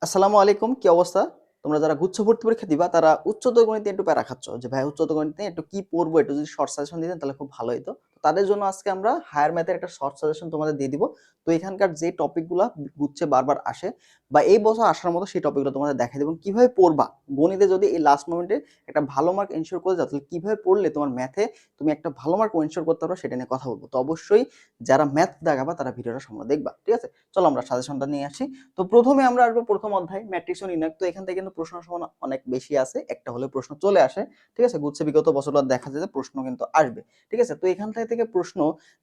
আসসালামু আলাইকুম, কি অবস্থা? তোমরা যারা গুচ্ছ ভর্তি পরীক্ষা দিবা তারা উচ্চতর গণিতে একটু প্যারা খাচ্ছ যে ভাই উচ্চতর গণিতে একটু কি পড়বো, একটু যদি শর্ট সাজেশন দিতেন তাহলে খুব ভালো হতো। তো তাদের জন্য আজকে আমরা হায়ার ম্যাথের একটা শর্ট সাজেশন তোমাদের দিয়ে দিব। তো এখানকার যে টপিকগুলা গুচ্ছে বারবার আসে বা এই বছর আসার মতো সেই টপিকগুলো তোমাদের দেখাই দেবো কিভাবে পড়বা। গণিতে যদি এই লাস্ট মোমেন্টে একটা ভালো মার্ক এনশিওর করে যাও তাহলে কিভাবে পড়লে তোমার ম্যাথে তুমি একটা ভালো মার্ক এনশিওর করতে পারো সেটা নিয়ে কথা বলবো। তো অবশ্যই যারা ম্যাথ দেখাবা তারা ভিডিওটা সম্পূর্ণ দেখবা, ঠিক আছে? চলো আমরা সাজেশনটা নিয়ে আসি। তো প্রথমে আমরা আসবো প্রথম অধ্যায় ম্যাট্রিক্স ও নির্ণয়। তো এখান থেকে কিন্তু প্রশ্ন সমান অনেক বেশি আছে, একটা হলে প্রশ্ন চলে আসে, ঠিক আছে? গুচ্ছে বিগত বছরগুলো দেখা যায় যে প্রশ্ন কিন্তু আসবে, ঠিক আছে? তো এখান থেকে প্রশ্ন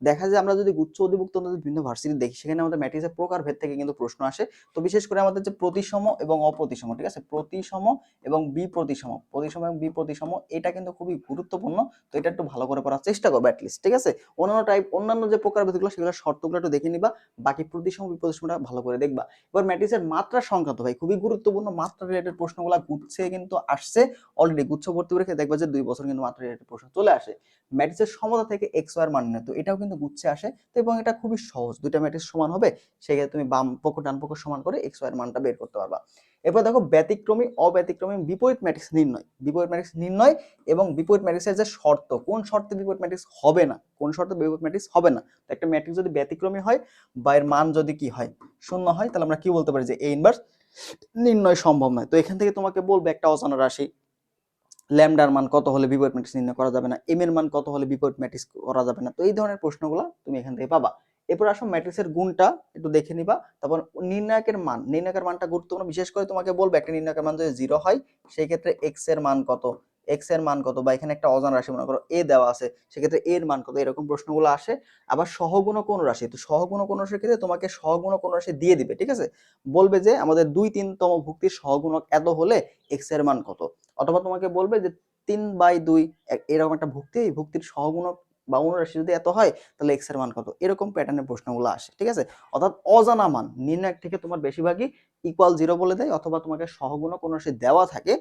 দেখা যায় আমরা যদি গুচ্ছ অধিভুক্ত বিভিন্ন ভার্সিটি দেখি সেখানে আমাদের ম্যাট্রিক্সের প্রকারভেদ থেকে কিন্তু প্রশ্ন আসে। তো বিশেষ করে আমাদের যে প্রতিসম এবং অপ্রতিসম, ঠিক আছে? প্রতিসম এবং বিপ্রতিসম, প্রতিসম এবং বিপ্রতিসম এটা কিন্তু খুবই গুরুত্বপূর্ণ। তো এটা একটু ভালো করে পড়ার চেষ্টা করবে অ্যাটলিস্ট, ঠিক আছে? অন্যান্য যে প্রকারভেদগুলো সেগুলো শর্তগুলো একটু দেখে নিবা, বাকি প্রতিসম বিপ্রতিসমটা ভালো করে দেখবা। এবার ম্যাট্রিক্সের মাত্রা সংক্রান্ত ভাই খুবই গুরুত্বপূর্ণ, মাত্রা রিলেটেড প্রশ্নগুলো গুচ্ছে কিন্তু আসছে অলরেডি। গুচ্ছ ভর্তি পরীক্ষায় দেখবা যে 2 বছর কিন্তু মাত্রা রিলেটেড প্রশ্ন চলে আসে। ম্যাট্রিক্সের সমতা থেকে এক্স ওয়াই এর মান নির্ণয়, তো এটাও কিন্তু গুচ্ছে আসে। তো এবং এটা খুবই সহজ, দুইটা ম্যাট্রিক্স সমান হবে, সেক্ষেত্রে তুমি বাম পক্ষ ডান পক্ষ সমান করে এক্স ওয়াই এর মানটা বের করতে পারবা। এরপর দেখো ব্যতিক্রমী অব্যতিক্রমী বিপরীত ম্যাট্রিক্স নির্ণয়, বিপরীত ম্যাট্রিক্স নির্ণয় এবং বিপরীত ম্যাট্রিক্সের যে শর্ত, কোন শর্তে বিপরীত ম্যাট্রিক্স হবে না, কোন শর্তে বিপরীত ম্যাট্রিক্স হবে না। তো একটা ম্যাট্রিক্স যদি ব্যতিক্রমী হয় বা এর মান যদি কি হয়, শূন্য হয়, তাহলে আমরা কি বলতে পারি যে এ ইনভার্স নির্ণয় সম্ভব নয়। তো এখান থেকে তোমাকে বলবে একটা অজানা রাশি ল্যামডার মান কত হলে বিপরীত ম্যাট্রিক্স নির্ণয় করা যাবে না, এম এর মান কত হলে বিপরীত ম্যাট্রিক্স করা যাবে না। তো এই ধরনের প্রশ্নগুলো তুমি এখান থেকে পাবা। এরপর আসো ম্যাট্রিক্সের গুণটা একটু দেখে নিবা। তারপর নির্ণায়কের মান, নির্ণায়কের মানটা গুরুত্বপূর্ণ। বিশেষ করে তোমাকে বলবে একটা নির্ণায়কের মান যদি 0 হয় সেই ক্ষেত্রে এক্স এর মান কত, এক্স এর মান কত, বা এখানে একটা অজানা রাশি মনে করো এ দেওয়া আছে, সেক্ষেত্রে এর মান কত, এরকম প্রশ্নগুলো আসে। আবার সহগুণ কোন রাশি, তো সহগুণ কোন রাশির ক্ষেত্রে তোমাকে সহগুণ কোন রাশি দিয়ে দিবে, ঠিক আছে? বলবে যে আমাদের 2/3তম ভুক্তির সহগুণক এত হলে এক্স এর মান কত, অথবা তোমাকে বলবে যে 3/2 এরকম একটা ভুক্তি, এই ভুক্তির সহগুণক বা অনুরাশি যদি এত হয় তাহলে এক্স এর মান কত, এরকম প্যাটার্নের প্রশ্নগুলো আসে, ঠিক আছে? অর্থাৎ অজানা মান নির্ণয় থেকে তোমার বেশিরভাগই ইকুয়াল 0 বলে দেয়, অথবা তোমাকে সহগুণক অনুরাশি দেওয়া থাকে,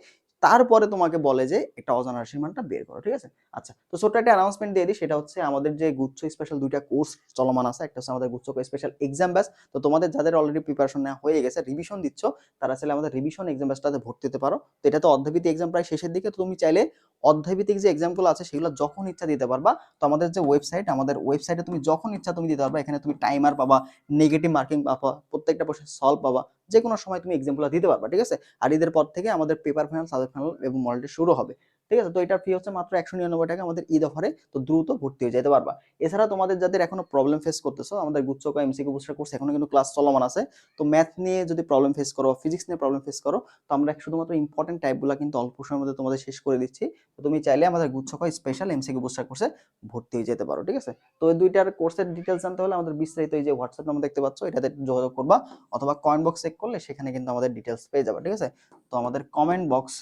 তারপরে তোমাকে বলে যে একটা অজানা রাশির মানটা বের করো, ঠিক আছে? আচ্ছা, তো ছোট্ট একটা অ্যানাউন্সমেন্ট দিয়ে দিই, সেটা হচ্ছে আমাদের যে গুচ্ছ স্পেশাল দুইটা কোর্স চলমান আছে, একটা হচ্ছে আমাদের গুচ্ছ স্পেশাল এক্সাম ব্যাচ। তো তোমাদের যাদের অলরেডি প্রিপারেশন নেওয়া হয়ে গেছে, রিভিশন দিচ্ছ, তারা চাইলে আমাদের রিভিশন এক্সাম ব্যাচটাতে ভর্তি হতে পারো। তো এটা তো অধ্যায়ভিত্তিক এক্সাম প্রায় শেষের দিকে, তো তুমি চাইলে অধ্যায়ভিত্তিক যে এক্সামগুলো আছে সেগুলো যখন ইচ্ছা দিতে পারবা। তো আমাদের যে ওয়েবসাইট, আমাদের ওয়েবসাইটে তুমি যখন ইচ্ছা তুমি দিতে পারবা। এখানে তুমি টাইমার পাবা, নেগেটিভ মার্কিং পাবা, প্রত্যেকটা প্রশ্নের সলভ পাবা, যে কোনো সময় তুমি এক্সামগুলো দিতে পারবা, ঠিক আছে? আর ঈদের পর থেকে আমাদের পেপার ফাইনাল, সাবজেক্ট ফাইনাল এবং মডেল টেস্ট শুরু হবে, ঠিক আছে? তো এটার ফি হচ্ছে মাত্র 199 টাকা আমাদের ঈদ অফারে। তো দ্রুত ভর্তি হয়ে যেতে পারবা। এছাড়া তোমাদের যাদের এখনো প্রবলেম ফেস করতেছো, আমাদের গুচ্ছ এমসিকিউ বুস্টার কোর্স এখনো কিন্তু ক্লাস চলমান আছে। তো ম্যাথ নিয়ে যদি প্রবলেম ফেস করো, ফিজিক্স নিয়ে প্রবলেম ফেস করো, তো আমরা শুধুমাত্র ইম্পর্টেন্ট টাইপগুলো কিন্তু অল্প সময়ের মধ্যে তোমাদের শেষ করে দিচ্ছি। তো তুমি চাইলে আমাদের গুচ্ছ স্পেশাল এমসিকিউ বুস্টার কোর্সে ভর্তি হয়ে যেতে পারো, ঠিক আছে? তো এই দুইটার কোর্সের ডিটেলস জানতে হলে আমাদের বিস্তারিত এই যে হোয়াটসঅ্যাপ নাম্বার দেখতে পাচ্ছ এটাতে যোগাযোগ করবা, অথবা কমেন্ট বক্স চেক করলে সেখানে কিন্তু আমাদের ডিটেলস পেয়ে যাবে, ঠিক আছে? তো আমাদের কমেন্ট বক্স,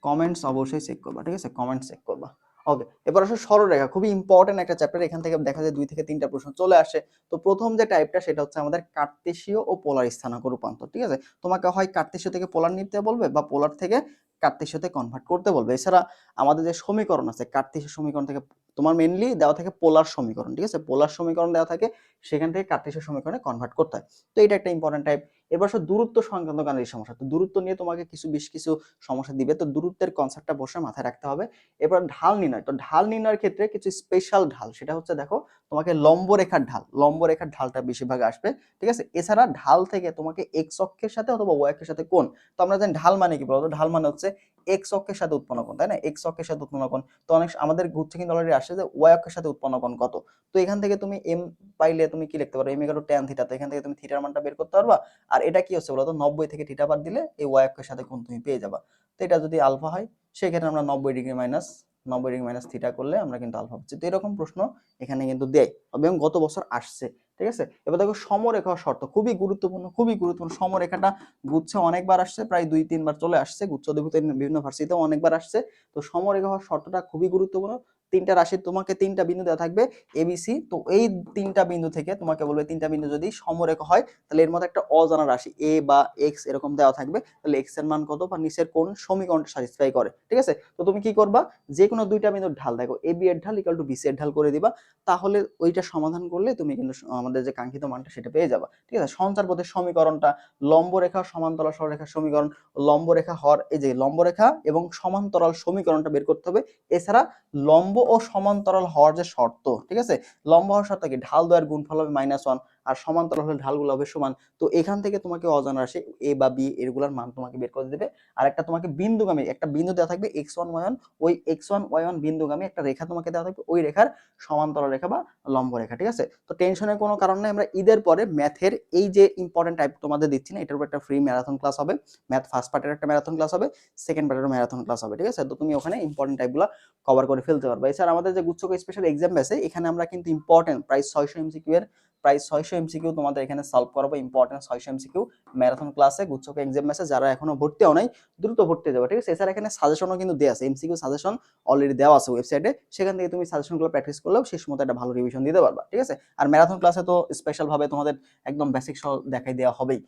কমেন্টস অবশ্যই চেক করবা, ঠিক আছে? কমেন্টস চেক করবা। ওকে, এবার আসলে সরলরেখা খুবই ইম্পর্টেন্ট একটা চ্যাপ্টার, এখান থেকে দেখা যায় 2 থেকে 3টা প্রশ্ন চলে আসে। তো প্রথম যে টাইপটা সেটা হচ্ছে আমাদের কার্তেশীয় ও পোলার স্থানাঙ্ক রূপান্তর, ঠিক আছে? তোমাকে হয় কার্তেশীয় থেকে পোলার নিতে বলবে বা পোলার থেকে কার্তেশীয়তে কনভার্ট করতে বলবে। এছাড়া আমাদের যে সমীকরণ আছে কার্তেশীয় সমীকরণ থেকে তোমার মেইনলি দেওয়া থাকে পোলার সমীকরণ, ঠিক আছে? পোলার সমীকরণ দেওয়া থাকে, সেখান থেকে কার্তেশীয় সমীকরণে কনভার্ট করতে হয়। তো এটা একটা ইম্পর্টেন্ট টাইপ। এবার আসলে দূরত্ব সংক্রান্ত গাণিতিক সমস্যা, তো দূরত্ব নিয়ে তোমাকে বেশ কিছু সমস্যা দিবে, তো দূরত্বের কনসেপ্টটা বসে মাথায় রাখতে হবে। এবার ঢাল নির্ণয়, তো ঢাল নির্ণয়ের ক্ষেত্রে কিছু স্পেশাল ঢাল, সেটা হচ্ছে দেখো তোমাকে লম্ব রেখার ঢাল, লম্ব রেখার ঢালটা বেশিরভাগ আসবে, ঠিক আছে? এছাড়া ঢাল থেকে তোমাকে এক্স অক্ষের সাথে অথবা ওয়াই অক্ষের সাথে কোণ, তো আমরা জানি ঢাল মানে কি বলতো, ঢাল মানে হচ্ছে এক্স অক্ষের সাথে উৎপন্ন কোণ, তাই না? এক্স অক্ষের সাথে উৎপন্ন কোণ। তো অনেক আমাদের ঘুরছে কিন্তু অলরেডি আসছে যে ওয়াই অক্ষের সাথে উৎপন্ন কোণ কত। তো এখান থেকে তুমি এম পাইলে তুমি কি লিখতে পারো, M equal to tan theta, তো এখান থেকে তুমি থিটার মানটা বের করতে পারবা। আর এটা কি হচ্ছে বলতো, 90 থেকে থিটা বাদ দিলে এই ওয়াই অক্ষের সাথে কোণ তুমি পেয়ে যাবা। তো এটা যদি আলফা হয় সেক্ষেত্রে আমরা 90 ডিগ্রি মাইনাস থিটা করলে আমরা কিন্তু আলফা পাচ্ছি। তো এরকম প্রশ্ন এখানে কিন্তু দেয় এবং গত বছর আসছে, ঠিক আছে? এবার দেখো সমরেখা শর্ত, খুবই গুরুত্বপূর্ণ, খুবই গুরুত্বপূর্ণ। সমরেখাটা গুচ্ছে অনেকবার আসছে, প্রায় 2-3 বার চলে আসছে, গুচ্ছ অধিভুক্ত বিভিন্ন ভার্সিটিতেও অনেকবার আসছে। তো সমরেখা শর্তটা খুবই গুরুত্বপূর্ণ। তিনটা রাশি তোমাকে তিনটা বিন্দু দেওয়া থাকবে এবিসি। তো এই তিনটা বিন্দু থেকে তোমাকে বলবে তিনটা বিন্দু যদি সমরেখা হয় তাহলে এর মধ্যে একটা অজানা রাশি এ বা এক্স এরকম দেওয়া থাকবে, তাহলে এক্স এর মান কত বা নিচের কোন সমীকরণটা স্যাটিসফাই করে। ঠিক আছে, তো তুমি কি করবা, যে কোনো দুইটা বিন্দুর ঢাল দেখো এ বি এর ঢাল ইকুয়াল টু বিসি এর ঢাল করে দিবা, তাহলে ওইটা সমাধান করলে তুমি কিন্তু আমাদের যে কাঙ্ক্ষিত মানটা সেটা পেয়ে যাবা। ঠিক আছে, সঞ্চার পথের সমীকরণটা লম্ব রেখা সমান্তরাল সরলরেখার সমীকরণ, লম্ব রেখা হর এই যে লম্ব রেখা এবং সমান্তরাল সমীকরণটা বের করতে হবে। এছাড়া লম্ব ও সমান্তরাল হওয়ার যে শর্ত, ঠিক আছে, লম্ব হওয়ার শর্ত কি, ঢাল দ্বয়ের গুণফল হবে -1 আর সমান্তরাল হলে ঢালগুলো হবে সমান। তো এখান থেকে তোমাকে অজানা রাশি এ বা বি এগুলোর মান তোমাকে বের করে দেবে। আর একটা তোমাকে বিন্দুগামী একটা বিন্দু দেওয়া থাকবে x1 y1, ওই x1 y1 বিন্দুগামী একটা রেখা তোমাকে দেওয়া থাকবে, ওই রেখার সমান্তরাল রেখা বা লম্ব রেখা। ঠিক আছে, তো টেনশনের কোনো কারণ নেই, আমরা ঈদের পরে ম্যাথের এই যে ইম্পর্টেন্ট টাইপ তোমাদের দিচ্ছি না, এটার উপর একটা ফ্রি ম্যারাথন ক্লাস হবে। ম্যাথ ফার্স্ট পার্টের একটা ম্যারাথন ক্লাস হবে, সেকেন্ড পার্টের ম্যারাথন ক্লাস হবে। ঠিক আছে, তো তুমি ওখানে ইম্পর্টেন্ট টাইপগুলো কভার করে ফেলতে পারবে। এছাড়া আমাদের যে গুচ্ছক স্পেশাল এক্সাম ব্যাচে এখানে আমরা কিন্তু ইম্পর্টেন্ট প্রায় 600 এমসিকিউ এর প্রায় 600 এমসিকিউ তোমাদের এখানে সলভ করাবো, ইম্পর্টেন্ট 600 এমসিকিউ ম্যারাথন ক্লাসে গুচ্ছক এক্সাম ব্যাচে যারা এখনো ভর্তি হও নাই দ্রুত ভর্তি হয়ে যাবে। ঠিক আছে, এছাড়া এখানে সাজেশনও কিন্তু দেওয়া আছে, এমসিকিউ সাজেশন অলরেডি দেওয়া আছে ওয়েবসাইটে, সেখান থেকে তুমি সাজেশনগুলো প্র্যাকটিস করলেও শেষ মতো একটা ভালো রিভিশন দিতে পারবা। ঠিক আছে, আর ম্যারাথন ক্লাসে তো স্পেশাল ভাবে তোমাদের একদম বেসিক সহ দেখাই দেওয়া হবেই।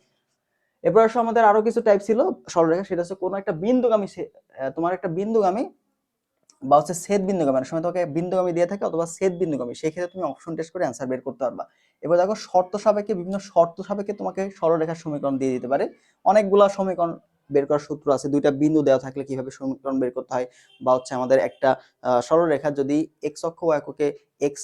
এরপর আসলে আমাদের আরো কিছু টাইপ ছিল সরলরেখা, সেটা হচ্ছে কোনো একটা বিন্দুগামী তোমার একটা বিন্দুগামী বা হচ্ছে ছেদ বিন্দুগামী, অনেক সময় তোমাকে বিন্দুগামী দিয়ে থাকে অথবা ছেদ বিন্দুগামী, সেই ক্ষেত্রে তুমি অপশন টেস্ট করে অ্যান্সার বের করতে পারবা। এবার দেখো শর্ত সাপেক্ষে বিভিন্ন শর্ত সাপেক্ষে তোমাকে সরলরেখার সমীকরণ দিয়ে দিতে পারে। অনেকগুলা সমীকরণ বের করার সূত্র আছে, দুইটা বিন্দু দেওয়া থাকলে কিভাবে সমীকরণ বের করতে হয়, বা হচ্ছে আমাদের একটা সরলরেখা যদি এক্স অক্ষ ও এককে এক্স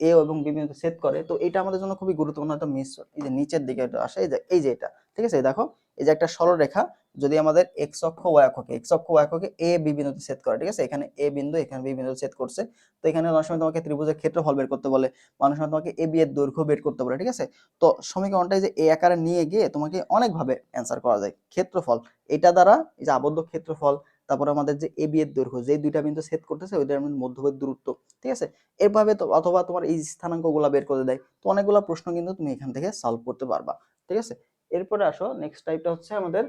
এ এবং বি বিন্দুতে ছেদ করে, তো এটা আমাদের জন্য খুবই গুরুত্বপূর্ণ একটা মিস। এই যে নিচের দিকে এটা আসে, এই যে এটা, ঠিক আছে, দেখো এই যে একটা সরলরেখা যদি আমাদের এক্স অক্ষ ওয়াই অক্ষকে এ বি বিন্দুতে ছেদ করে, ঠিক আছে, এখানে এ বিন্দু এখানে বি বিন্দুতে ছেদ করছে, তো এখানে অনেক সময় তোমাকে ত্রিভুজের ক্ষেত্রফল বের করতে বলে, অনেক সময় তোমাকে এ বি এর দৈর্ঘ্য বের করতে বলে। ঠিক আছে, তো সমীকরণটা যে এ আকারে নিয়ে গিয়ে তোমাকে অনেক ভাবে অ্যান্সার করা যায়। ক্ষেত্রফল এটা দ্বারা এই যে আবদ্ধ ক্ষেত্রফল, তারপর আমাদের যে এ বি এর দৈর্ঘ্য, যে দুইটা বিন্দু ছেদ করতেছে ওইটার মধ্যবর্তী দূরত্ব, ঠিক আছে, এভাবে তো অথবা তোমার এই স্থানাঙ্কগুলো বের করে দেয়। তো অনেকগুলো প্রশ্ন কিন্তু তুমি এখান থেকে সলভ করতে পারবা। ঠিক আছে, এরপরে আসো নেক্সট টাইপটা হচ্ছে আমাদের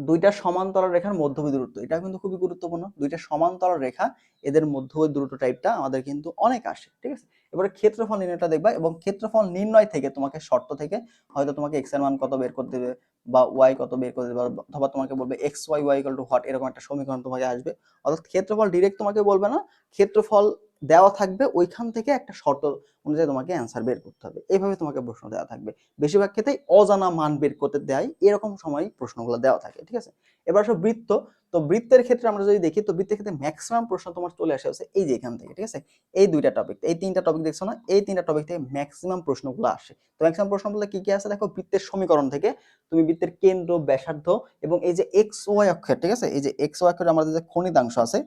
দুইটা সমান্তরাল রেখার মধ্যবর্তী দূরত্ব। এটা কিন্তু খুবই গুরুত্বপূর্ণ, দুইটা সমান্তরাল রেখা এদের মধ্যবর্তী দূরত্ব টাইপটা আমাদের কিন্তু অনেক আসে। ঠিক আছে, এবারে ক্ষেত্রফল নির্ণয়টা দেখবা, এবং ক্ষেত্রফল নির্ণয় থেকে তোমাকে শর্ত থেকে হয়তো তোমাকে এক্স এর মান কত বের করতে দেবে বা ওয়াই কত বের করে দেবে, অথবা তোমাকে বলবে X Y Y equal to what, এরকম একটা সমীকরণ তোমাকে আসবে। অর্থাৎ ক্ষেত্রফল ডিরেক্ট তোমাকে বলবে না, ক্ষেত্রফল দেওয়া থাকবে, ওইখান থেকে একটা শর্ত অনুযায়ী তোমাকে অ্যান্সার বের করতে হবে, এইভাবে তোমাকে প্রশ্ন দেওয়া থাকবে। বেশিরভাগ ক্ষেত্রেই অজানা মান বের করতে দেয়, এরকম সময় প্রশ্নগুলো দেওয়া থাকে। ঠিক আছে, এবার আসো বৃত্ত। তো বৃত্তের ক্ষেত্রে আমরা যদি দেখি, তো বৃত্তের ক্ষেত্রে ম্যাক্সিমাম প্রশ্ন তোমার চলে আসে হচ্ছে এই যে এখান থেকে। ঠিক আছে, এই দুইটা টপিক, এই তিনটা টপিক দেখছো না, এই তিনটা টপিক থেকে ম্যাক্সিমাম প্রশ্নগুলো আসে। তো ম্যাক্সিমাম প্রশ্ন বলতে কি কি আছে দেখো, বৃত্তের সমীকরণ থেকে তুমি বৃত্তের কেন্দ্র, ব্যাসার্ধ এবং এই যে এক্স ওয়াই অক্ষের, ঠিক আছে, এই যে এক্স ওয়াই অক্ষের আমাদের যে খণ্ডিতাংশ আছে,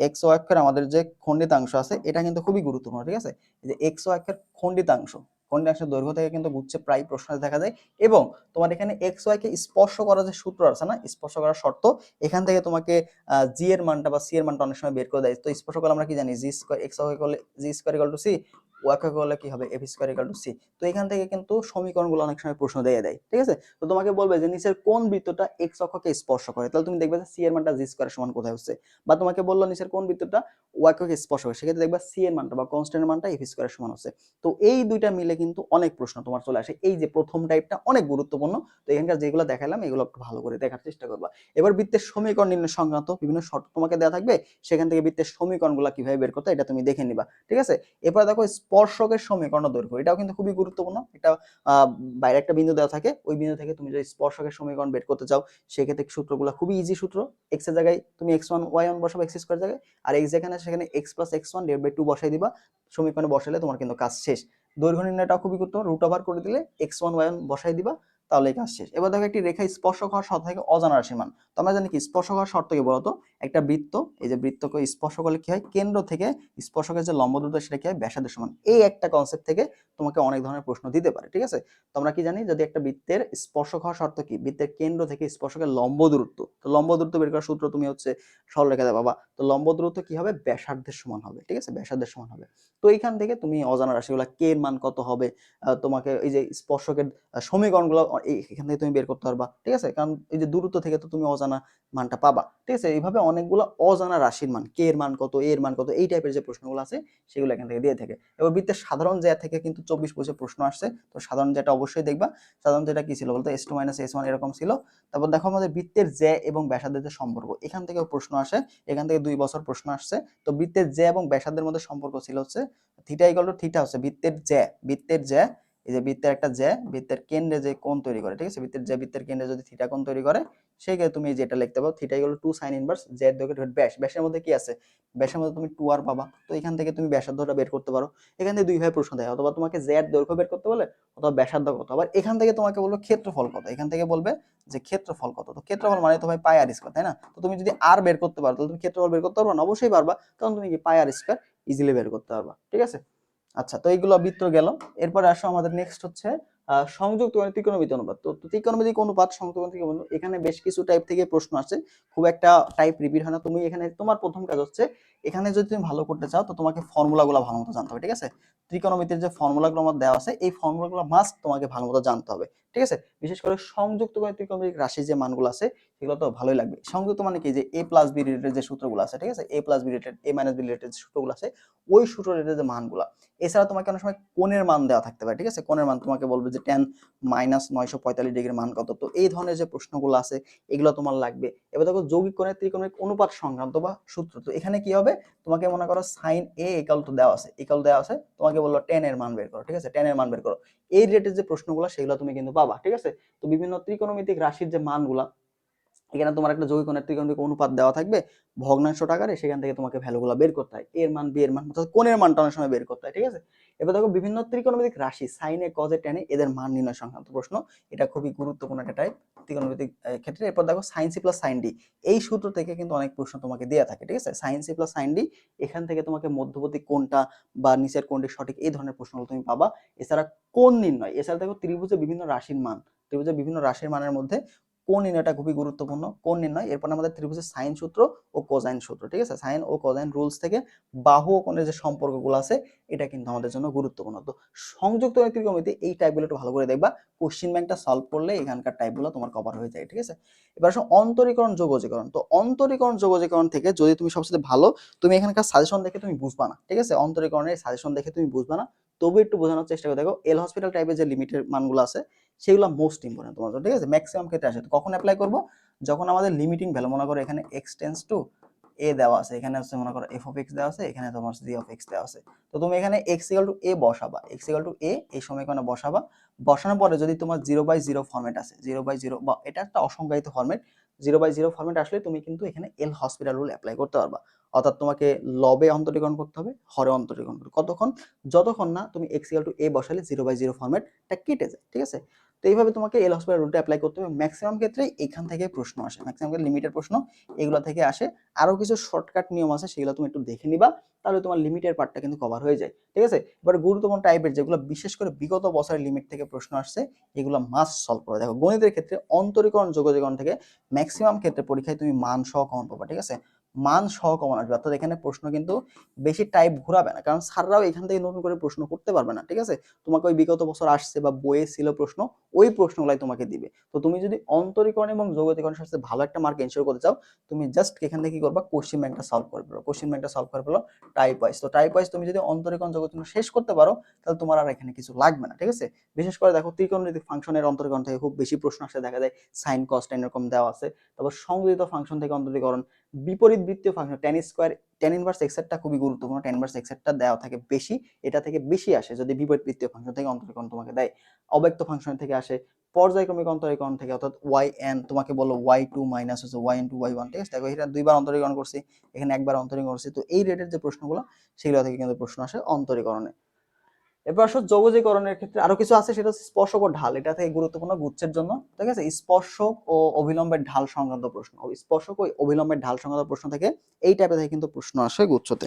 এক্স ওয়াই অক্ষের আমাদের যে খণ্ডিতাংশ আছে, এটা কিন্তু খুবই গুরুত্বপূর্ণ। ঠিক আছে, এই যে এক্স ওয়াই অক্ষের খণ্ডিতাংশ, খণ্ডিতাংশের দৈর্ঘ্য থেকে কিন্তু গুচ্ছে প্রায় প্রশ্ন দেখা যায়। এবং তোমার এখানে এক্স ওয়াই কে স্পর্শ করার যে সূত্র আছে না, স্পর্শ করার শর্ত, এখান থেকে তোমাকে জি এর মানটা বা সি এর মানটা অনেক সময় বের করে দেয়। তো স্পর্শ করলে আমরা কি জানি, জি স্কয়ার এক্স ওয়াই করলে g square equal to c, y করলে কি হবে f square equal to c. তো এখান থেকে কিন্তু সমীকরণগুলো অনেক সময় প্রশ্ন দিয়ে দেয়। ঠিক আছে, তো তোমাকে বলবে যে নিচের কোন বৃত্তটা এক্স অক্ষকে স্পর্শ করে, তাহলে তুমি দেখবে যে সি এর মানটা জি স্কয়ার সমান কোথায় হচ্ছে, বা তোমাকে বললো নিচের কোন বৃত্তটা ওয়াই অক্ষকে স্পর্শ করে, সেক্ষেত্রে দেখবা সি এর মানটা বা কনস্ট্যান্ট মানটা এফ স্কয়ার সমান হচ্ছে। তো এই দুইটা মিলে কিন্তু অনেক প্রশ্ন তোমার চলে আসে। এই যে প্রথম টাইপটা অনেক গুরুত্বপূর্ণ, তো এখানকার যেগুলো দেখালাম এগুলো একটু ভালো করে দেখার চেষ্টা করবা। এবার বৃত্তের সমীকরণ নির্ণয় সংক্রান্ত বিভিন্ন শর্ত তোমাকে দেওয়া থাকবে, সেখান থেকে বৃত্তের সমীকরণগুলো কিভাবে বের করতে এটা তুমি দেখে নিবা। ঠিক আছে, এরপর দেখো স্পর্শকের সমীকরণ দৈর্ঘ্য, এটাও কিন্তু খুবই গুরুত্বপূর্ণ। এটা বাইরে একটা বিন্দু দেওয়া থাকে, ওই বিন্দু থেকে তুমি যদি স্পর্শকের সমীকরণ বের করতে চাও, সেক্ষেত্রে সূত্রগুলো খুবই ইজি সূত্র। এক্স এর জায়গায় তুমি এক্স ওয়ান ওয়াই ওয়ান বসাবো এক্স স্কয়ার জায়গায়, আর এক্স যেখানে সেখানে X plus X one divide by two বসাই দিবা, সমীকরণে বসাইলে তোমার কিন্তু কাজ শেষ। দৈর্ঘ্য নির্ণয়টাও খুবই গুরুত্বপূর্ণ, রুট ওভার করে দিলে এক্স ওয়ান ওয়াই ওয়ান বসাই দিবা, তাহলে কাজ শেষ। এবার দেখো একটি রেখা স্পর্শক হওয়ার শর্ত থেকে অজানা রাশির মান। তো আমরা জানি কি স্পর্শক হওয়ার শর্ত কি বলতো, একটা বৃত্ত, এই যে বৃত্তকে স্পর্শ করলে কি হয়, কেন্দ্র থেকে স্পর্শকের যে লম্ব দূরত্ব সেটা কি হয় ব্যাসার্ধের সমান। এই একটা কনসেপ্ট থেকে তোমাকে অনেক ধরনের প্রশ্ন দিতে পারে। ঠিক আছে, তো আমরা কি জানি, যদি একটা বৃত্তের স্পর্শক হওয়ার শর্ত কি, বৃত্তের কেন্দ্র থেকে স্পর্শকের লম্ব দূরত্ব, তো লম্ব দূরত্ব বের করার সূত্র তুমি হচ্ছে সরলরেখাতে পাবা। তো লম্ব দূরত্ব কি হবে, ব্যাসার্ধের সমান হবে। ঠিক আছে, ব্যাসার্ধের সমান হবে। তো এইখান থেকে তুমি অজানা রাশিগুলো কে এর মান কত হবে, তোমাকে এই যে স্পর্শকের সমীকরণগুলো তোমার এখান থেকে তুমি বের করতে পারবা, ঠিক আছে, কারণ এই যে দূরত্ব থেকে তো তুমি অজানা মানটা পাবা, ঠিক আছে। এইভাবে অনেকগুলো অজানা রাশির মান, কে এর মান কত, এর মান কত, এই টাইপের যে প্রশ্নগুলো আছে সেগুলো এখান থেকে দিয়ে থাকে। এবার বৃত্তের সাধারণ জ্যা থেকে কিন্তু 24-25 প্রশ্ন আসছে, তো সাধারণ জ্যাটা অবশ্যই দেখবা। সাধারণ জ্যাটা কি ছিল বলতো, s2 - s1 এরকম ছিল। তারপর দেখো আমাদের বৃত্তের জ্যা এবং ব্যাসার্ধের যে সম্পর্ক, এখান থেকেও প্রশ্ন আসে, এখান থেকে 2 বছর প্রশ্ন আসছে। তো বৃত্তের জ্যা এবং ব্যাসার্ধের মধ্যে সম্পর্ক ছিল হচ্ছে থিটা ইকুয়াল টু থিটা হচ্ছে বৃত্তের জ্যা, এই যে বৃত্তের একটা জ্যা বৃত্তের কেন্দ্রে যে কোণ তৈরি করে, ঠিক আছে, বৃত্তের জ্যা বৃত্তের কেন্দ্রে যদি থিটা কোণ তৈরি করে, সেক্ষেত্রে তুমি যেটা লিখতে পারো theta equal to 2 sin inverse জ্যা এর দৈর্ঘ্য ডিভাইড ব্যাস। ব্যাসের মধ্যে কি আছে, ব্যাসের মধ্যে তুমি 2r পাবা, তো এখান থেকে তুমি ব্যাসার্ধটা বের করতে পারো। এখান থেকে দুই ভাবে প্রশ্ন দেয়, অথবা তোমাকে জ্যা এর দৈর্ঘ্য বের করতে বলে, অথবা ব্যাসার্ধ কত। আবার এখান থেকে তোমাকে বলবে ক্ষেত্রফল কত, এখান থেকে বলবে যে ক্ষেত্রফল কত। তো ক্ষেত্রফল মানে তো ভাই পাই আর স্কয়ার, তাই না? তো তুমি যদি আর বের করতে পারো, তাহলে তুমি ক্ষেত্রফল বের করতে পারবে না? অবশ্যই পারবা, কারণ তুমি কি পাই আর স্কয়ার ইজিলি বের করতে পারবা, ঠিক আছে। আচ্ছা, তো এইগুলো বৃত্ত গেল। এরপরে আসো আমাদের নেক্সট হচ্ছে সংযুক্ত মানে ত্রিকোণমিতি অনুপাত। তো ত্রিকোণমিতিক অনুপাত, সংযুক্ত ত্রিকোণমিতি, এখানে বেশ কিছু টাইপ থেকে প্রশ্ন আসছে, খুব একটা টাইপ রিপিট হয় না। তুমি এখানে তোমার প্রথম কাজ হচ্ছে, এখানে যদি তুমি ভালো করতে চাও তো তোমাকে ফর্মুলাগুলো ভালো মতো জানতে হবে, ঠিক আছে। ত্রিকোণমিতির যে ফর্মুলাগুলো আমার দেওয়া আছে, এই ফর্মুলাগুলো মাস্ট তোমাকে ভালো মতো জানতে হবে, ঠিক আছে। বিশেষ করে সংযুক্ত করে ত্রিকোণমিতিক রাশির যে মানগুলো আছে সেগুলো তো ভালোই লাগবে। সংযুক্ত মানে কি, যে a প্লাস বি রিলেটেড যে সূত্রগুলো আছে, ঠিক আছে, a plus be related, a minus be related যে সূত্রগুলো আছে, ওই সূত্র রিলেটেড যে মানগুলো। এছাড়া তোমাকে অনেক সময় কোণের মান দেওয়া থাকতে পারে, ঠিক আছে, কোণের মান তোমাকে বলবে যে tan মাইনাস 945 ডিগ্রির মান কত। তো এই ধরনের যে প্রশ্নগুলো আছে এগুলো তোমার লাগবে। এবার দেখো যৌগিক কোণের ত্রিকোণমিতিক অনুপাত সংক্রান্ত বা সূত্র। তো এখানে কি হবে, তোমাকে মনে করো sin a ইকুয়াল টু দেওয়া আছে, তোমাকে বললো tan এর মান বের করো, ঠিক আছে, tan এর মান বের করো। এই রিলেটেড যে প্রশ্নগুলো সেগুলো তুমি কিন্তু পাবা, ঠিক আছে। তো বিভিন্ন ত্রিকোণমিতিক রাশির যে মানগুলা, এখানে তোমার একটা যৌগিক কোণের ত্রিকোণমিতিক অনুপাত দেওয়া থাকবে ভগ্নাংশ আকারে, সেখান থেকে তোমাকে ভ্যালুগুলো বের করতে হয়, এর মান বি এর মান, অর্থাৎ কোণের মানটা অনেক সময় বের করতে হয়, ঠিক আছে। এবার দেখো বিভিন্ন ত্রিকোণমিতিক রাশি সাইনে কজে টেনে এদের মান নির্ণয় সংক্রান্ত প্রশ্ন, এটা খুবই গুরুত্বপূর্ণ একটা টাইপ ত্রিকোণমিতিক ক্ষেত্রে। এরপর দেখো sine C plus sine D, এই সূত্র থেকে কিন্তু অনেক প্রশ্ন তোমাকে দেওয়া থাকে, ঠিক আছে, sine C plus sine D, এখান থেকে তোমাকে মধ্যবর্তী কোণটা বা নিচের কোণটি সঠিক, এই ধরনের প্রশ্নগুলো তুমি পাবা। এছাড়া কোণ নির্ণয়, এছাড়া দেখো ত্রিভুজের বিভিন্ন রাশির মান, ত্রিভুজের বিভিন্ন রাশির মানের মধ্যে কোণ নির্ণয়টা খুবই গুরুত্বপূর্ণ। কোণ নির্ণয়, এরপর আমাদের ত্রিভুজের সাইন সূত্র ও কোসাইন সূত্র, ঠিক আছে, সাইন ও কোসাইন রুলস থেকে বাহু ও কোণের যে সম্পর্কগুলো আছে এটা কিন্তু আমাদের জন্য গুরুত্বপূর্ণ। তো সংযুক্ত ত্রিকোণমিতি এই টাইপগুলো একটু ভালো করে দেখবা, কোশ্চেন ব্যাংকটা সলভ করলে এখানকার টাইপগুলো তোমার কভার হয়ে যায়, ঠিক আছে। এবার আসো অন্তরীকরণ যোগজীকরণ। তো অন্তরীকরণ যোগজীকরণ থেকে যদি তুমি সবচেয়ে ভালো, তুমি এখানকার সাজেশন দেখে তুমি বুঝবা না, ঠিক আছে, অন্তরীকরণের সাজেশন দেখে তুমি বুঝবা না, তবু একটু বোঝানোর চেষ্টা করে দেখো। এল হসপিটাল টাইপের যে লিমিটের মানগুলো আছে সেগুলো মোস্ট ইম্পর্টেন্ট তোমার জন্য, ঠিক আছে, ম্যাক্সিমাম ক্ষেত্রে আসে। তো কখন অ্যাপ্লাই করব, যখন আমাদের লিমিটিং ভ্যালু, মনে করো এখানে x টেন্স টু a দেওয়া আছে, এখানে হচ্ছে মনে করো f অফ x দেওয়া আছে, এখানে তোমার g অফ x দেওয়া আছে। তো তুমি এখানে x equal to a বসাবা, x equal to a এই সমীকরণে বসাবা। বসানোর পরে যদি তোমার 0/0 ফরম্যাট আছে, 0/0 বা এটা একটা অসংজ্ঞায়িত ফরম্যাট, 0/0 ফরম্যাট আসলে তুমি কিন্তু এখানে এল হসপিটাল রুল অ্যাপ্লাই করতে পারবা। অর্থাৎ তোমাকে লবে অন্তরীকরণ করতে হবে, হরে অন্তরীকরণ করতে, কতক্ষণ, যতক্ষণ না তুমি x ইকুয়াল টু a বসালে 0/0 ফরম্যাটটা কেটে যায়, ঠিক আছে। তো এইভাবে তোমাকে এল হসপিটাল রুলটা অ্যাপ্লাই করতে হবে। ম্যাক্সিমাম ক্ষেত্রে এখান থেকে প্রশ্ন আসে, ম্যাক্সিমাম লিমিটেড প্রশ্ন এগুলো থেকে আসে। আরো কিছু শর্টকাট নিয়ম আছে, সেগুলো তুমি একটু দেখে নিবা, তাহলে তোমার লিমিটের পার্টটা কিন্তু কভার হয়ে যায়, ঠিক আছে। এবার গুরুত্বপূর্ণ টাইপের যেগুলো বিশেষ করে বিগত বছরের লিমিট থেকে প্রশ্ন আসছে, এগুলো মাস্ট সলভ করে দেখো। গণিতের ক্ষেত্রে অন্তরীকরণ যোগজীকরণ থেকে ম্যাক্সিমাম ক্ষেত্রে পরীক্ষায় তুমি মান সহ কমন পাবা, ঠিক আছে, মান সহ কমন আসবে। অর্থাৎ এখানে প্রশ্ন কিন্তু বেশি টাইপ ঘোরাবে না, কারণ স্যাররাও এখান থেকে নতুন করে প্রশ্ন করতে পারবে না, ঠিক আছে। তোমাকে ওই বিগত বছর আসছে বা বইয়ে ছিল প্রশ্ন, ওই প্রশ্নগুলাই তোমাকে দিবে। তো তুমি যদি অন্তরীকরণ এবং যোগজীকরণ সাথে ভালো একটা মার্ক এনশিওর করতে চাও, তুমি জাস্ট এখান থেকে কি করবা, কোশ্চেন ব্যাংকটা সলভ করে ফেলো, কোশ্চেন ব্যাংকটা সলভ করে ফেলো টাইপ ওয়াইজ। তো টাইপ ওয়াইজ তুমি যদি অন্তরীকরণ যোগজীকরণ শেষ করতে পারো, তাহলে তোমার আর এখানে কিছু লাগবে না, ঠিক আছে। বিশেষ করে দেখো ত্রিকোণমিতিক ফাংশনের অন্তরীকরণ থেকে খুব বেশি প্রশ্ন আসে, দেখা যায় সাইন কস টেন এরকম দেওয়া আছে। তারপর সংযোজিত ফাংশন থেকে অন্তরীকরণ, বিপরীত বৃত্তীয় function tan square, tan inverse x এরটা খুবই গুরুত্বপূর্ণ, ট্যান ইনভার্স এক্স এরটা দেওয়া থাকে বেশি, এটা থেকে বেশি আসে যদি বিপরীত বৃত্তীয় ফাংশন থেকে অন্তরীকরণ তোমাকে দেয়। অব্যক্ত ফাংশন থেকে আসে, পর্যায়ক্রমিক অন্তরীকরণ থেকে, অর্থাৎ yn তোমাকে বলো y2 মাইনাস হচ্ছে y ইনটু y1, ঠিক আছে। দেখো এটা দুইবার অন্তরীকরণ করছি, এখানে একবার অন্তরীকরণ করছি। তো এই রেটের যে প্রশ্নগুলো সেগুলো থেকে কিন্তু প্রশ্ন আসে অন্তরীকরণে। এবার আসলে যোগজীকরণের ক্ষেত্রে আরো কিছু আছে, সেটা হচ্ছে স্পর্শক ও ঢাল, এটা থেকে গুরুত্বপূর্ণ গুচ্ছের জন্য, ঠিক আছে। স্পর্শক ও অভিলম্বের ঢাল সংক্রান্ত প্রশ্ন, স্পর্শক ও অভিলম্বের ঢাল সংক্রান্ত প্রশ্ন থেকে এই টাইপের থেকে কিন্তু প্রশ্ন আসে গুচ্ছতে।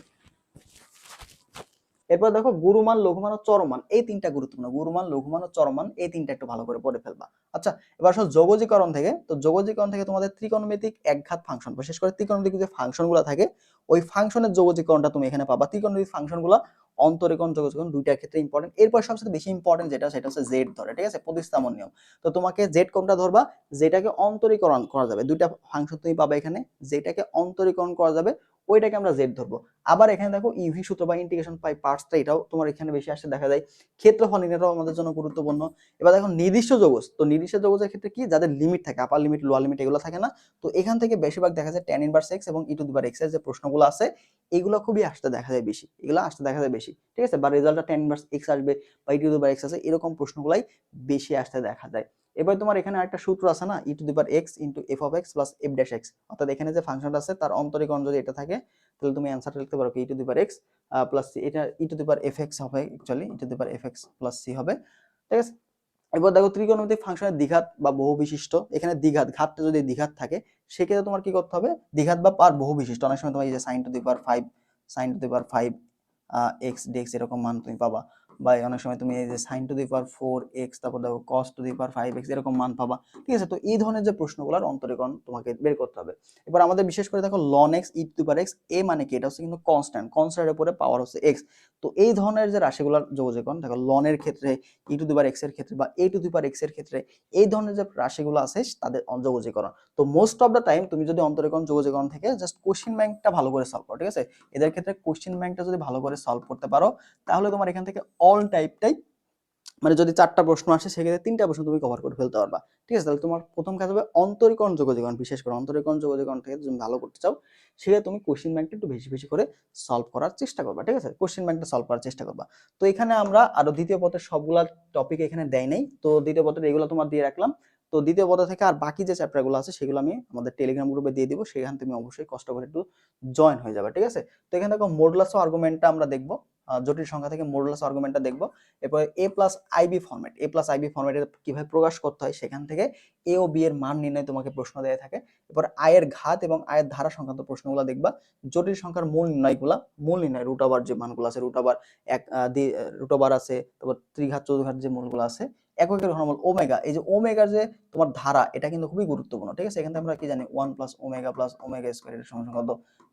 এরপর দেখো গুরুমান, লঘুমান ও চরমান, এই তিনটা গুরুত্বপূর্ণ, গুরুমান, লঘুমান ও চরমান, এই তিনটা একটু ভালো করে পড়ে ফেলবা। আচ্ছা, এবার আসলে যোগজীকরণ থেকে, তো যোগজীকরণ থেকে তোমাদের ত্রিকোণমিতিক একঘাত ফাংশন, বিশেষ করে ত্রিকোণমিতিক যে ফাংশনগুলো থাকে ওই ফাংশনের যোগজীকরণটা তুমি এখানে পাবা। ত্রিকোণমিতিক ফাংশনগুলো অন্তরীকরণ যোগজীকরণ দুইটার ক্ষেত্রে ইম্পর্টেন্ট। এরপর সবচেয়ে বেশি ইম্পর্টেন্ট যেটা সেটা হচ্ছে জেড ধরে, ঠিক আছে, প্রতিস্থাপন নিয়ম। তো তোমাকে জেড কোনটা ধরবা, যেটাকে অন্তরীকরণ করা যাবে, দুইটা ফাংশন তুমি পাবে এখানে, যেটাকে অন্তরীকরণ করা যাবে ওইটাকে আমরা জেড ধরবো। আবার এখানে দেখো ইউভি সূত্র বা ইন্টিগ্রেশন বাই পার্টসটা, এটাও তোমার এখানে বেশি আসতে দেখা যায়। ক্ষেত্রফল নির্ণয়টাও আমাদের জন্য গুরুত্বপূর্ণ। এবার দেখো নির্দিষ্ট যৌগজ, তো নির্দিষ্ট যৌগজের ক্ষেত্রে কি, যাদের লিমিট থাকে, আপার লিমিট লোয়ার লিমিট এগুলো থাকে না, তো এখান থেকে বেশিরভাগ দেখা যায় tan ইনভার্স x এবং e to the power x এর যে প্রশ্নগুলো আছে এগুলো খুবই আসতে দেখা যায় বেশি, এগুলো আসতে দেখা যায় বেশি, ঠিক আছে, বা রেজাল্টটা tan ইনভার্স x আসবে বা e to the power x আছে, এরকম প্রশ্নগুলাই বেশি আসতে দেখা যায়। এবার তোমার এখানে একটা সূত্র আছে না, e to the power x into f of x plus f dash x, অর্থাৎ এখানে যে ফাংশনটা আছে তার অন্তরীকরণ যদি এটা থাকে তাহলে তুমি অ্যানসারটা লিখতে পারো কি e to the power x plus c, এটা e to the power fx হবে, actually e to the power fx plus c হবে, ঠিক আছে। এবার দেখো ত্রিকোণমিতিক ফাংশনের দ্বিঘাত বা বহু বিশিষ্ট, এখানে দ্বিঘাত, ঘাতটা যদি দ্বিঘাত থাকে সেক্ষেত্রে তোমার কি করতে হবে, দ্বিঘাত বা পার বহু বিশিষ্ট, অনেক সময় তোমার এই যে sin to the power 5 sin to the power 5 x dx এরকম মান তুমি পাবা, বা অনেক সময় তুমি এই যে sin to the power 4x, তারপর দেখো cos to the power 5x এরকম মান পাবা, ঠিক আছে। তো এই ধরনের যে প্রশ্নগুলোর অন্তরীকরণ তোমাকে বের করতে হবে। এবার আমাদের বিশেষ করে দেখো ln x e to the power x, এ মানে কি, এটা হচ্ছে কিন্তু কনস্ট্যান্ট, কনস্ট্যান্টের উপরে পাওয়ার হচ্ছে x। তো এই ধরনের যে রাশিগুলোর যোগজীকরণ, দেখো ln এর ক্ষেত্রে, e to the power x এর ক্ষেত্রে বা a to the power x এর ক্ষেত্রে, এই ধরনের যে রাশিগুলো আছে তাদের যোগজীকরণ। তো মোস্ট অফ দ্য টাইম তুমি যদি অন্তরীকরণ যোগজীকরণ থেকে জাস্ট কোশ্চেন ব্যাংকটা ভালো করে সলভ করো, ঠিক আছে, এদের ক্ষেত্রে কোশ্চেন ব্যাংকটা যদি ভালো করে সলভ করতে পারো তাহলে তোমার এখান থেকে অল টাইপটাই, মানে যদি 4টা প্রশ্ন আসে সেক্ষেত্রে 3টা প্রশ্ন তুমি কভার করে ফেলতে পারবা, ঠিক আছে। তাহলে তোমার প্রথম কাজ হবে অন্তরীকরণ যোগজীকরণ, বিশেষ করে অন্তরীকরণ যোগজীকরণ থেকে তুমি ভালো করতে চাও সেক্ষেত্রে তুমি কোশ্চেন ব্যাংকটা একটু বেশি বেশি করে সলভ করার চেষ্টা করবা, ঠিক আছে, কোশ্চেন ব্যাংকটা সলভ করার চেষ্টা করবা। তো এখানে আমরা আরো দ্বিতীয় পত্রের সবগুলা টপিক এখানে দেয় নাই, তো দ্বিতীয় পত্রের এগুলো তোমার দিয়ে রাখলাম। তো দ্বিতীয় পত্র থেকে আর বাকি যে চ্যাপ্টারগুলো আছে সেগুলো আমি আমাদের টেলিগ্রাম গ্রুপে দিয়ে দিব, সেখানে তুমি অবশ্যই কষ্ট করে একটু জয়েন হয়ে যাবে, ঠিক আছে। তো এখানে দেখো মডুলাস আর্গুমেন্টটা আমরা দেখবো, জটিল সংখ্যা থেকে মডুলাস আর্গুমেন্টটা দেখবো। এরপর এ প্লাস আইবি ফরম্যাট, এ প্লাস আইবি ফরম্যাটে কিভাবে প্রকাশ করতে হয় সেখান থেকে এ ও বি এর মান নির্ণয় তোমাকে প্রশ্ন দেয়া থাকে। এরপর আয়ের ঘাত এবং আয়ের ধারা সংক্রান্ত প্রশ্নগুলো দেখবা। জটিল সংখ্যার মূল নির্ণয়গুলা, মূল নির্ণয় রুট ওভার যে মানগুলো আছে, রুট ওভার এক রুট ওভার আছে, তারপর ত্রিঘাত চতুর্ঘাত যে মূলগুলো আছে, এককের ঘনমূল ওমেগা, এই যে ওমেগার যে তোমার ধারা এটা কিন্তু খুবই গুরুত্বপূর্ণ, ঠিক আছে। এখানে আমরা কি জানি 1 প্লাস ওমেগা স্কয়ার এর সমান কত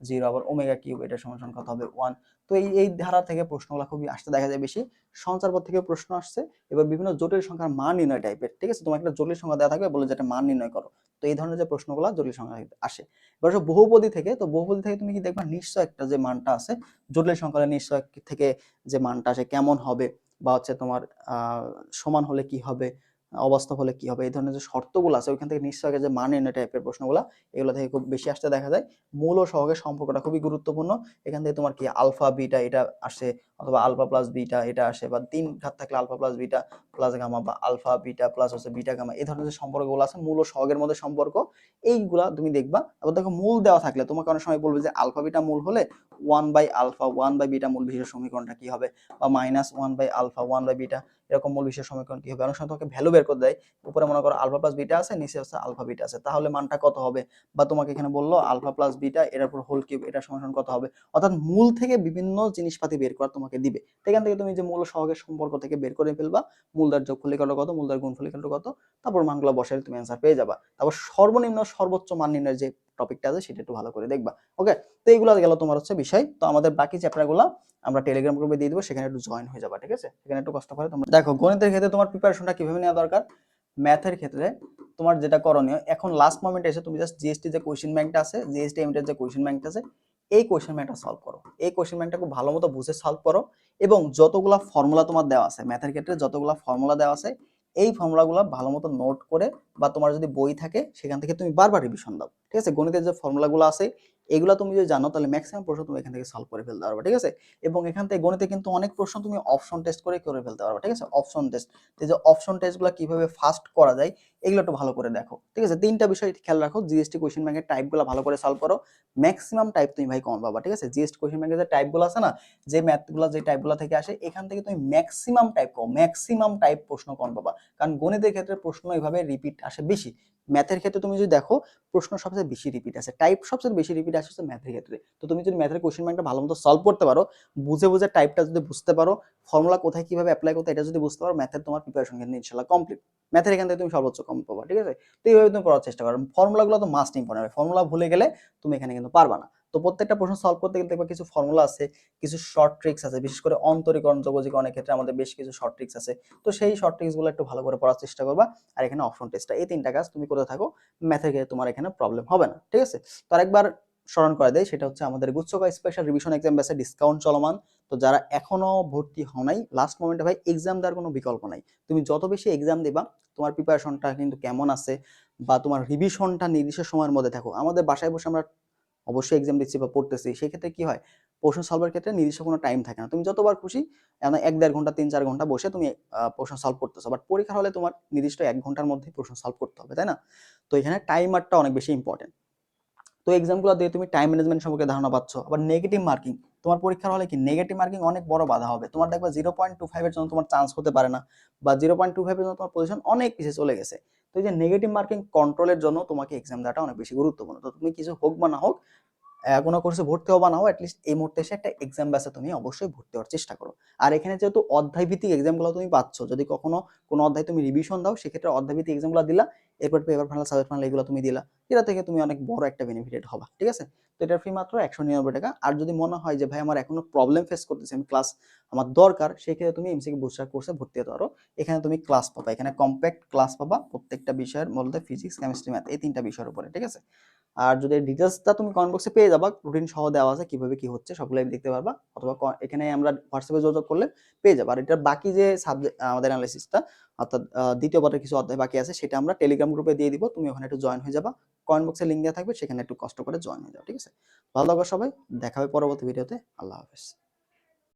0, আবার ওমেগা কিউব এটা সমান কত হবে 1। তো এই ধারা থেকে প্রশ্নগুলো খুবই আসতে দেখা যায় বেশি। সঞ্চারপদ থেকে প্রশ্ন আসছে। এবার বিভিন্ন জটিল সংখ্যার মান নির্ণয় টাইপের, ঠিক আছে, তোমার একটা জটিল সংখ্যা দেওয়া থাকবে, বলে যে একটা মান নির্ণয় করো, তো এই ধরনের যে প্রশ্নগুলো জটিল সংখ্যা আসে। এবার বহুপদী থেকে, তো বহুপদী থেকে তুমি কি দেখবা নিশ্চয় একটা যে মানটা আছে জটিল সংখ্যার নিশ্চয় থেকে যে মানটা আসে কেমন হবে, বা হচ্ছে তোমার সমান হলে কি হবে, অবাস্তব হলে কি হবে, এই ধরনের যে শর্তগুলো আছে ওইখান থেকে নিশ্চয় যে মান নির্ণয় টাইপের প্রশ্নগুলো এগুলো থেকে খুব বেশি আসতে দেখা যায়। মূল ও সহগের সম্পর্কটা খুবই গুরুত্বপূর্ণ, এখান থেকে তোমার কি আলফা বিটা এটা আসে, অথবা আলফা প্লাস বিটা এটা আসে, বা 3 ঘাত থাকলে alpha plus beta plus gamma, বা আলফা বিটা প্লাস হচ্ছে বিটা গামা, এই ধরনের যে সম্পর্কগুলো আছে মূল ও সহগের মধ্যে সম্পর্ক, এইগুলা তুমি দেখবা। আবার দেখো মূল দেওয়া থাকলে তোমাকে অনেক সময় বলবে যে আলফা বিটা মূল হলে 1 বাই আলফা 1 বাই বিটা মূল বিশেষ সমীকরণটা কি হবে, বা minus 1 by alpha 1 by beta এরকম মূল বিশেষ সমীকরণ কি হবে। অনেক সময় তোমাকে ভ্যালু বের করে দেয়, উপরে মনে করো আলফা প্লাস বিটা আছে, নিচে হচ্ছে আলফা বিটা আছে, তাহলে মানটা কত হবে, বা তোমাকে এখানে বললো আলফা প্লাস বিটা এর উপর হোল কিউব এটা সমান কত হবে, অর্থাৎ মূল থেকে বিভিন্ন জিনিসপাতি বের করা তোমাকে দিবে। সেখান থেকে তুমি যে মূল সহগের সম্পর্ক থেকে বের করে ফেলবা, মূলদার যোগফল ইকুয়াল টু কত, মূলদার গুণফল ইকুয়াল টু কত, তারপর মানগুলো বসালে তুমি অ্যান্সার পেয়ে যাবা। তারপর সর্বনিম্ন সর্বোচ্চ মান নির্ণয়ের যে টপিকটা আছে সেটা একটু ভালো করে দেখবা। ওকে, তো এইগুলো গেল তোমার হচ্ছে বিষয়। তো আমাদের বাকি চ্যাপ্টারগুলো আমরা টেলিগ্রাম গ্রুপে দিয়ে দিব, সেখানে একটু জয়েন হয়ে যাবা, ঠিক আছে, সেখানে একটু কষ্ট করে তোমরা দেখো। গণিতের ক্ষেত্রে তোমার প্রিপারেশনটা কিভাবে নেওয়া দরকার, ম্যাথের ক্ষেত্রে তোমার যেটা করণীয়, এখন লাস্ট মোমেন্টে এসে তুমি জাস্ট জিএসটি যে কোশ্চেন ব্যাংকটা আছে, জিএসটি এমটের যে কোশ্চেন ব্যাংকটা আছে, এই কোশ্চেন ব্যাংকটা সলভ করো, এই কোশ্চেন ব্যাংকটা খুব ভালো মতো বুঝে সলভ করো, এবং যতগুলা ফর্মুলা তোমার দেওয়া আছে ম্যাথের ক্ষেত্রে, যতগুলা ফর্মুলা দেওয়া আছে এই ফর্মুলাগুলো ভালো মতো নোট করে, বা তোমার যদি বই থাকে সেখান থেকে তুমি বারবার রিভিশন দাও, ঠিক আছে। গণিতের যে ফর্মুলাগুলো আছে এগুলো তুমি যদি জানো তাহলে ম্যাক্সিমাম প্রশ্ন তুমি এখান থেকে সলভ করে ফেলতে পারবে, ঠিক আছে। এবং এখান থেকে গণিতে কিন্তু অনেক প্রশ্ন তুমি অপশন টেস্ট করে ফেলতে পারবে, ঠিক আছে, অপশন টেস্ট, এই যে অপশন টেস্টগুলো কিভাবে ফাস্ট করা যায় এগুলো একটু ভালো করে দেখো, ঠিক আছে। 3টা বিষয় খেয়াল রাখো, জিএসটি কোশ্চেন ব্যাংকের টাইপগুলো ভালো করে সলভ করো, ম্যাক্সিমাম টাইপ তুমি ভাই কমন পাবা, ঠিক আছে। জিএসটি কোশ্চেন ব্যাংকের যে টাইপগুলো আছে না, যে ম্যাথগুলো যে টাইপগুলো থেকে আসে এখান থেকে তুমি ম্যাক্সিমাম টাইপ কম, ম্যাক্সিমাম টাইপ প্রশ্ন কমন পাবা, কারণ গণিতের ক্ষেত্রে প্রশ্ন এইভাবে রিপিট আসে বেশি। ম্যাথের ক্ষেত্রে তুমি যদি দেখো প্রশ্ন সবচেয়ে বেশি রিপিট আসে, টাইপ সবচেয়ে বেশি রিপিট আসে ম্যাথের ক্ষেত্রে। তো তুমি যদি ম্যাথের কোশ্চেন ব্যাংকটা ভালো মতো সলভ করতে পারো, বুঝে বুঝে টাইপটা যদি বুঝতে পারো, ফর্মুলা কোথায় কিভাবে অ্যাপ্লাই করতে এটা যদি বুঝতে পারো, ম্যাথের তোমার প্রিপারেশন কিন্তু ইনশাআল্লাহ কমপ্লিট। ম্যাথের এখান থেকে তুমি সর্বোচ্চ কম পাবা, ঠিক আছে। তো এইভাবে তুমি পড়ার চেষ্টা করো, ফর্মুলাগুলো তো মাস্ট ইম্পর্টেন্ট, ফর্মুলা ভুলে গেলে তুমি এখানে কিন্তু পারবা না। তো প্রত্যেকটা প্রশ্ন সলভ করতে গেলে দেখবা কিছু ফর্মুলা আছে, কিছু শর্ট ট্রিক্স আছে, বিশেষ করে অন্তরীকরণ যোগজীকরণের ক্ষেত্রে আমাদের বেশ কিছু শর্ট ট্রিক্স আছে। তো সেই শর্ট ট্রিক্স গুলো একটু ভালো করে পড়ার চেষ্টা করবা। আর এখানে অপশন টেস্টটা, এই তিনটা কাজ তুমি করতে থাকো, ম্যাথের ক্ষেত্রে তোমার এখানে প্রবলেম হবে না। ঠিক আছে, তো আরেকবার স্মরণ করে দেয়, সেটা হচ্ছে আমাদের গুচ্ছকা স্পেশাল রিভিশন এক্সাম ব্যাচে ডিসকাউন্ট চলমান। তো যারা এখনো ভর্তি হও নাই, লাস্ট মোমেন্টে ভাই এক্সাম দেওয়ার কোনো বিকল্প নাই। তুমি যত বেশি এক্সাম দিবা, তোমার প্রিপারেশনটা কিন্তু কেমন আছে বা তোমার রিভিশনটা নির্দিষ্ট সময়ের মধ্যে থাকো। আমাদের বাসায় বসে আমরা অবশ্যই এক্সাম দিচ্ছি বা পড়তেছি, সেক্ষেত্রে কি হয়, প্রশ্ন সলভের ক্ষেত্রে নির্দিষ্ট কোনো টাইম থাকে না। তুমি যতবার খুশি 1-1.5 ঘন্টা 3-4 ঘন্টা বসে তুমি প্রশ্ন সলভ করতেছো, বাট পরীক্ষার হলে তোমার নির্দিষ্ট 1 ঘন্টার মধ্যে প্রশ্ন সলভ করতে হবে, তাই না? তো এখানে টাইমারটা অনেক বেশি ইম্পর্টেন্ট। তো এক্সামগুলো দিয়ে তুমি টাইম ম্যানেজমেন্ট সম্পর্কে ধারণা পাচ্ছ। আবার নেগেটিভ মার্কিং, তোমার পরীক্ষার হলে কি নেগেটিভ মার্কিং অনেক বড় বাধা হবে। তোমার দেখবা 0.25 এর জন্য তোমার চান্স হতে পারে না, বা 0.25 এর জন্য তোমার পজিশন অনেক পিছিয়ে চলে গেছে। তো এই যে নেগেটিভ মার্কিং কন্ট্রোলের জন্য তোমাকে এক্সাম দেওয়াটা অনেক বেশি গুরুত্বপূর্ণ। তো তুমি কিছু হোক বা না হোক, কোনো কোর্সে ভর্তি হবা না হও, অ্যাটলিস্ট এই মুহূর্তে এসে একটা এক্সাম ব্যাচে তুমি অবশ্যই ভর্তি হওয়ার চেষ্টা করো। আর এখানে যেহেতু অধ্যায় ভিত্তিক এক্সামগুলো তুমি পাচ্ছ, যদি কখনো কোনো অধ্যায় তুমি রিভিশন দাও, সেক্ষেত্রে অধ্যায় ভিত্তিক এক্সামগুলো দিলা, এরপর পেপার ফাইনাল, সাবজেক্ট ফাইনাল এগুলো তুমি দিলা, এটা থেকে তুমি অনেক বড় একটা বেনিফিটেড হবা। ঠিক আছে, তো এটার ফি মাত্র 199 টাকা। আর যদি মনে হয় যে ভাই আমার এখনো প্রবলেম ফেস করতেছি, আমি ক্লাস আমার দরকার, সেক্ষেত্রে তুমি এমসিকিউ বুস্টার কোর্সে ভর্তি হতে পারো। এখানে তুমি ক্লাস পাবা, এখানে কম্প্যাক্ট ক্লাস পাবা প্রত্যেকটা বিষয়ের মধ্যে, ফিজিক্স, কেমিস্ট্রি, ম্যাথ, এই তিনটা বিষয়ের উপরে। ঠিক আছে, আর যদি ডিটেলসটা তুমি কমেন্ট বক্সে পেয়ে যাবা, রুটিন সহ দেওয়া আছে, কিভাবে কি হচ্ছে সবগুলাই দেখতে পারবা, অথবা এখানে আমরা হোয়াটসঅ্যাপে যোগাযোগ করলে পেয়ে যাবা। আর এটার বাকি যে সাবজেক্ট আমাদের অ্যানালাইসিসটা, অর্থাৎ দ্বিতীয় পার্টের কিছু অধ্যায় বাকি আছে, সেটা আমরা টেলিগ্রাম গ্রুপে দিয়ে দিব, তুমি ওখানে একটু জয়েন হয়ে যাবা। কমেন্ট বক্সে লিঙ্ক দেওয়া থাকবে, সেখানে একটু কষ্ট করে জয়েন হয়ে যাও। ঠিক আছে, ভালো থাকো সবাই, দেখা হবে পরবর্তী ভিডিওতে। আল্লাহ হাফেজ।